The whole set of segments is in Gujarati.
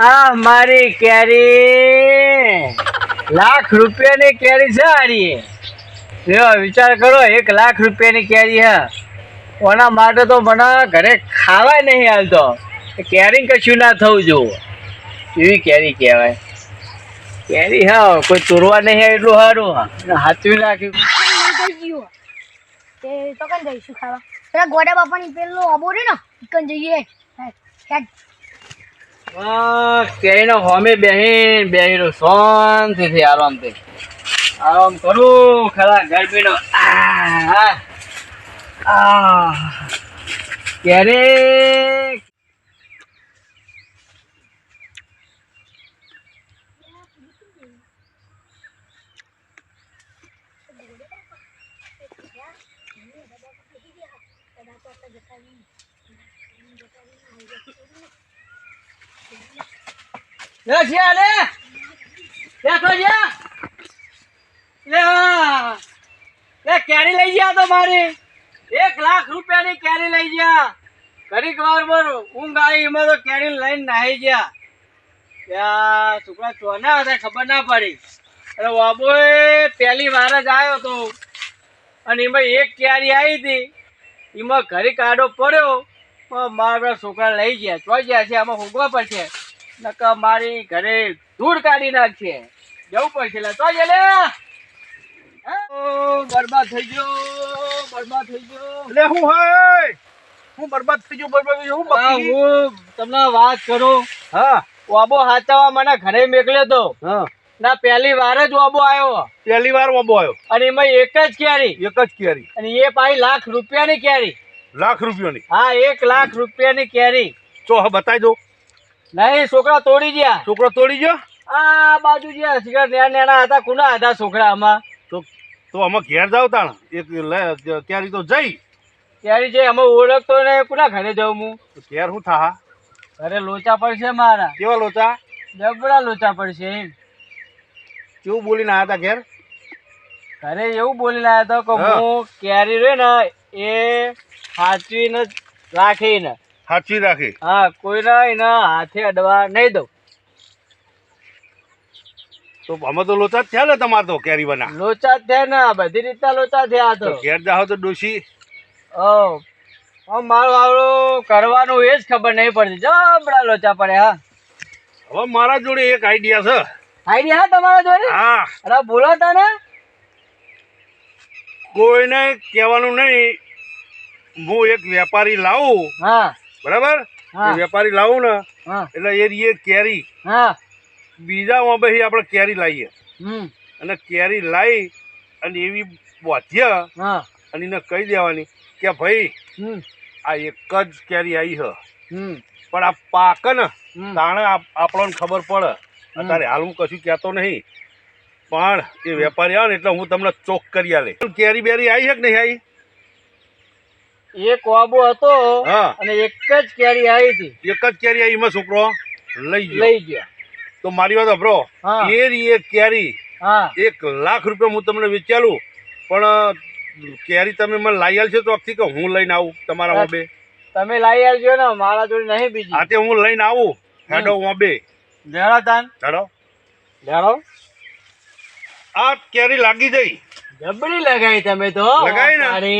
આ મારી કેરી ₹1,00,000 કેરી છે આરી. લ્યો વિચાર કરો, ₹1,00,000 કેરી હે. ઓના માટે તો મને ઘરે ખાવાય નહીં હાલતો. કેરી કશું ના થવું જોવું એવી કેરી કહેવાય. કેરી હા કોઈ તોડવા નહીં આવે એટલું સારું હાથવી નાખ્યું. તે તો કઈ જઈશું ખાવા પેલા ગોડા બાપાની પેલો અબો રે ને કઈ જઈએ. કેરીનો હોમે બેહીનો શાંતિથી આરામથી આરામ કરું ખરા ગરમીનો. કેરી કેરી લઈ ગયા તો મારી ₹1,00,000 કેરી લઈ ગયા. ઘડીક વાર ઊંઘ આવી એમાં તો કેરી લઈને નાહી ગયા. ત્યાં છોકરા ચોના હતા ખબર ના પડી. અરે બાબોએ પહેલી વાર જ આવ્યો તો અને એમાં એક કેરી આવી હતી. એમાં ઘરે કાઢો પડ્યો. મારા છોકરા લઈ ગયા ચોઈ ગયા છે. આમાં ભોગવા પડશે નકર મારી ઘરે ધૂળ કાઢી નાખશે. જવું પડશે તો જ લે. બરબાદ થઈ ગયો એટલે હું હોય હું બરબાદ થઈ ગયો હું તમને વાત કરું. હા ઓબો હાચાવા મને ઘરે મોકલ્યો તો હા ના પહેલી વાર જ ઓબો આવ્યો પહેલી વાર ઓબો આવ્યો અને એમાં એક જ કેરી અને એ પાછી ₹1,00,000 કેરી. ₹1,00,000 હા ₹1,00,000 કેરી. તો હા બતાવી દો. નહીં છોકરા તોડી ગયા. છોકરો તોડી ગયો. આ બાજુ ગયા નેના હતા કુના હતા છોકરા આમાં. તો આમાં ઘેર જાવ તાણ એક ક્યારે તો જઈ કેરી છે અમે ઓળખતો ને કુના ઘરે જાઉં હું. ઘેર શું થા ઘરે લોચા પડશે મારા. કેવા લોચા જબરા લોચા પડશે એમ. કેવું બોલીને આવ્યા હતા ઘેર. ઘરે એવું બોલી લાયા હતા કે હું કેરી રે ને એ સાચવીને રાખીને સાચવી રાખી. હા કોઈને એના હાથે અડવા નહીં દઉં. તો અમે તો લોચા જ થયા ને તમારે તો કેરી બના લોચા થયા ને બધી રીતના લોચા થયા તો. ઘેર જાઓ તો ડોશી મારું આવડું કરવાનું એ જ ખબર નહીં પડતી. જબરા લોચા પડે. હા હવે મારા જોડે એક આઈડિયા છે. આઈડિયા હા તમારા જોડે. હા અરે બોલો તને. કોઈને કહેવાનું નહીં. હું એક વેપારી લાવું. હા બરાબર. વેપારી લાવું ને હા એટલે એ કેરી હા બીજા પછી આપણે કેરી લાવીએ અને કેરી લાવી અને એવી બોધ્ય હા અને એને કહી દેવાની કે ભાઈ આ એક જ કેરી આવી છે પણ આ પાક ને તાણે આપણને ખબર પડે. અત્યારે હાલ હું કશું કહેતો નહીં પણ એ વેપારી આવે ને એટલે હું તમને ચોક કરી આલે. કેરી બેરી આવી છે કે નહીં આવી. એક વાબો હતો અને એક જ કેરી આવી હતી. એક જ કેરી આવી એમાં છોકરો લઈ ગયો. તો મારી વાત સાંભળો. એ કેરી ₹1,00,000 હું તમને વેચાલું પણ કેરી તમે મને લાવી આલશો તો કે હું લઈને આવું તમારા મોબે. તમે લાવી આવજો ને મારા જોડે નહીં બીજી. હા તે હું લઈને આવું. હેડો મોબે લેડો તાન હેડો. આ કેરી લાગી જઈ. જબરી લગાવી તમે તો. લગાવી ને અરે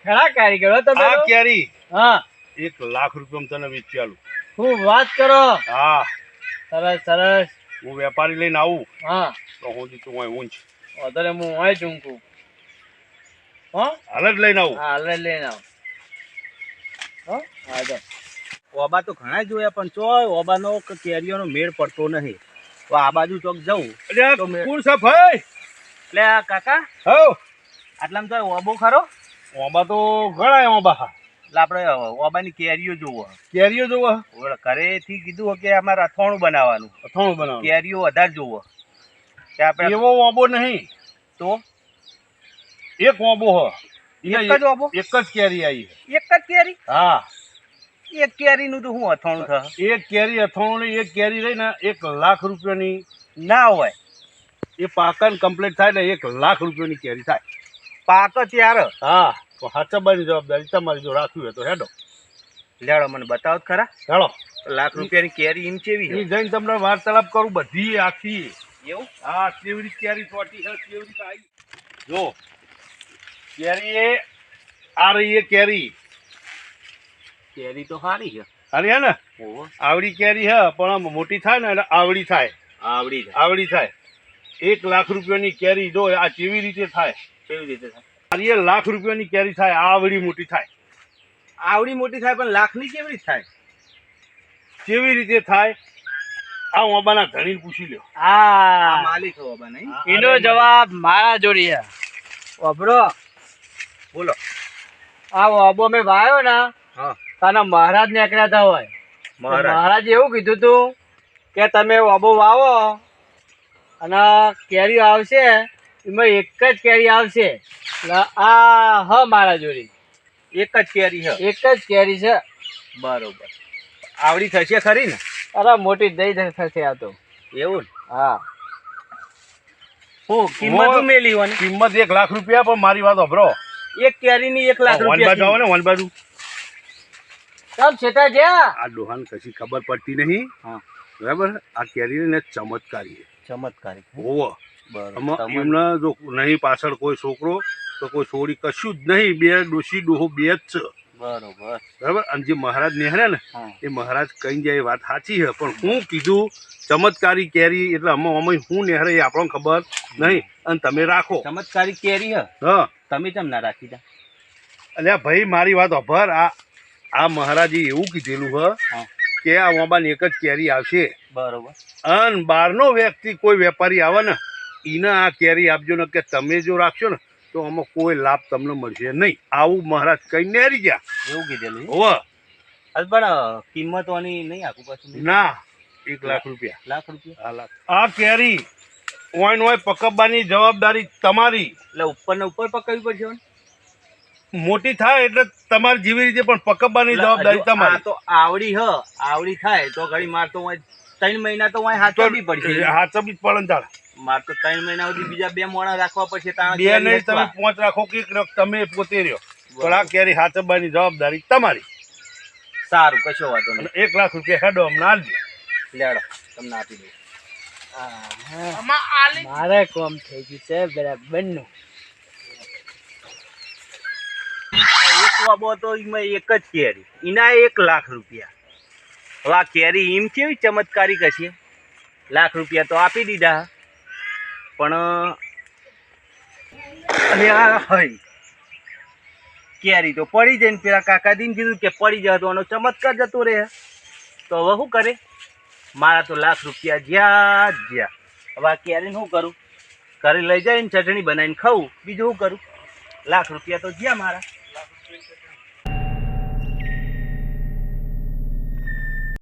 ઘણા કારીગરો તમે. આ કેરી હા ₹1,00,000 તને વેચાલું. હું વાત કરો. હા સરસ સરસ. હું વેપારી લઈને આવું. હા તો હું તું ઊંચ વધારે હું હોય ચૂંકું. હાલ જ લઈને આવું. હા હાલ લઈને આવું. હા તો ઓબા તો ઘણા જોયા પણ ચોય ઓબાનો કેરીઓનો મેળ પડતો નહીં. તો આ બાજુ ચોક જવું કોણ છે ભાઈ. એટલે આ કાકા હવ આટલામાં તો ઓબો ખરો. ઓબા તો ઘણા ઓબા. એટલે આપણે ઓબાની કેરીઓ જોવો. કેરીઓ જોવો. ઘરેથી કીધું કે અમારે અથાણું બનાવવાનું. કેરીઓ વધારે જોવો. આપણે એવો ઓબો નહીં તો એક ઓબો હ. એક જ ઓબો. એક જ કેરી આવી. એક જ કેરી. હા એક કેરીનું તો શું અથાણું થાય. એક કેરી અથાણું એક કેરી રહી ને ₹1,00,000 ના હોય. એ પાકન કમ્પ્લીટ થાય ને ₹1,00,000 કેરી થાય. પાક ત્યારે. હા તો હાચા બાની જવાબદારી તમારી જો રાખ્યું હોય તો હેડો. લેડો મને બતાવો ખરા. હેડો. લાખ રૂપિયાની કેરી એમ કેવી એ છે જઈને તમને વાર્તાલાપ કરું બધી આખી. એવું હા કેવી રીતે કેરી ચોટી છે કેવી રીતે આવી જો કેરી એ આ રહી એ કેરી કેરી તો સારી છે સારી હે ને ઓહો આવડી કેરી હે પણ આમ મોટી થાય ને એટલે આવડી થાય આવડી જાય આવડી થાય 1 લાખ રૂપિયાની કેરી જો આ કેવી રીતે થાય કેવી રીતે થાય આ એ લાખ રૂપિયાની કેરી થાય આ આવડી મોટી થાય આવડી મોટી થાય પણ લાખની કેવી રીતે થાય કેવી રીતે થાય આ ઓબાના ધણીને પૂછી લ્યો આ હા માલિક હો બને એનો જવાબ મારા જોડી છે વાપરો બોલો આ વાબો મેં વાયો ને હા તાના મહારાજ નીકળ્યા હતા હોય મહારાજ મહારાજ એવું કીધું તું કે તમે વાબો વાવો અને કેરી આવશે એમાં એક જ કેરી આવશે એટલે આ હ મારા જોડી એક જ કેરી છે એક જ કેરી છે બરોબર આવડી થશે ખરી ને અરે મોટી દઈ થશે આ તો એવું ને હા હું કિંમત હું મેલી હોય ને કિંમત 1 લાખ રૂપિયા પણ મારી વાત સાંભળો એક કેરીની 1 લાખ વન બાજુ આવો રૂપિયા ને વન બાજુ તમ છેટા જ્યાં આ ડોહાને કશી ખબર પડતી નહીં હા બરાબર આ કેરીને ચમત્કારી ચમત્કારી હોવો બરોબર એમને જો નહીં પાછળ કોઈ છોકરો તો કોઈ છોડી કશું જ નહીં બે ડોશી ડોહો બે જ છે બરોબર બરાબર અને જે મહારાજ નેહર્યા ને હા એ મહારાજ કઈ જાય એ વાત સાચી છે પણ હું કીધું ચમત્કારી કેરી એટલે અમે હું નેહરે એ આપણને ખબર નહીં અને તમે રાખો ચમત્કારી કેરી હ હા તમે કેમ ના રાખી તા અલ્યા ભાઈ મારી વાત અભર આ મહારાજે એવું કીધેલું હ હા કે આ ઓબાની એક જ કેરી આવશે બરોબર અને બહારનો વ્યક્તિ કોઈ વેપારી આવે ને એને આ કેરી આપજો ને કે તમે જો રાખશો ને તો આમાં કોઈ લાભ તમને મળશે નહીં આવું મહારાજ કઈ નેરી ગયા એવું કીધેલું છે? હોવે અરે પણ કિંમતોની નહીં આખું પાછું ના 1 લાખ રૂપિયા લાખ રૂપિયા આ લાખ આ કેરી ઓય ઓય પકવવાની જવાબદારી તમારી એટલે ઉપર ને ઉપર પકડવી પડશે ને? મોટી થાય એટલે તમારી જેવી રીતે પણ પકવવાની એટલે જવાબદારી હજુ આ તમારી તો આવડી થાય તો ઘડી માર તો 3 મહિના તો હાચવવી પડશે હાચવી જ પડે ને તારે. માર તો 3 મહિના સુધી બીજા 2 મોણા રાખવા પડશે તાણ બે કેરી નહીં તમે વેચવા. 5 રાખો કે તમે પોતે રહ્યો પણ આ કેરી હાચવવાની જવાબદારી તમારી સારું કશો વાંધો અને નહીં 1 લાખ રૂપિયા હેડો અમને આપજો લેડો તમને આપી દઉં મારે કોમ થઈ ગયું છે બરાબર નું એક વાબો તો એમાં એક જ કેરી એના 1 લાખ રૂપિયા હવે આ કેરી એમ કેવી ચમત્કારી કશે લાખ રૂપિયા તો આપી દીધા પણ અને આ હઈ કેરી તો પડી જાય ને પેલા કાકાજીને કીધું કે પડી જાય તો એનો ચમત્કાર જતો રહે તો હવે શું કરે મારા તો લાખ રૂપિયા જ્યાં જ્યાં હવે આ કેરીને શું કરું ઘરે લઈ જઈને ચટણી બનાવીને ખાવું બીજું શું કરું લાખ રૂપિયા તો જ્યાં મારા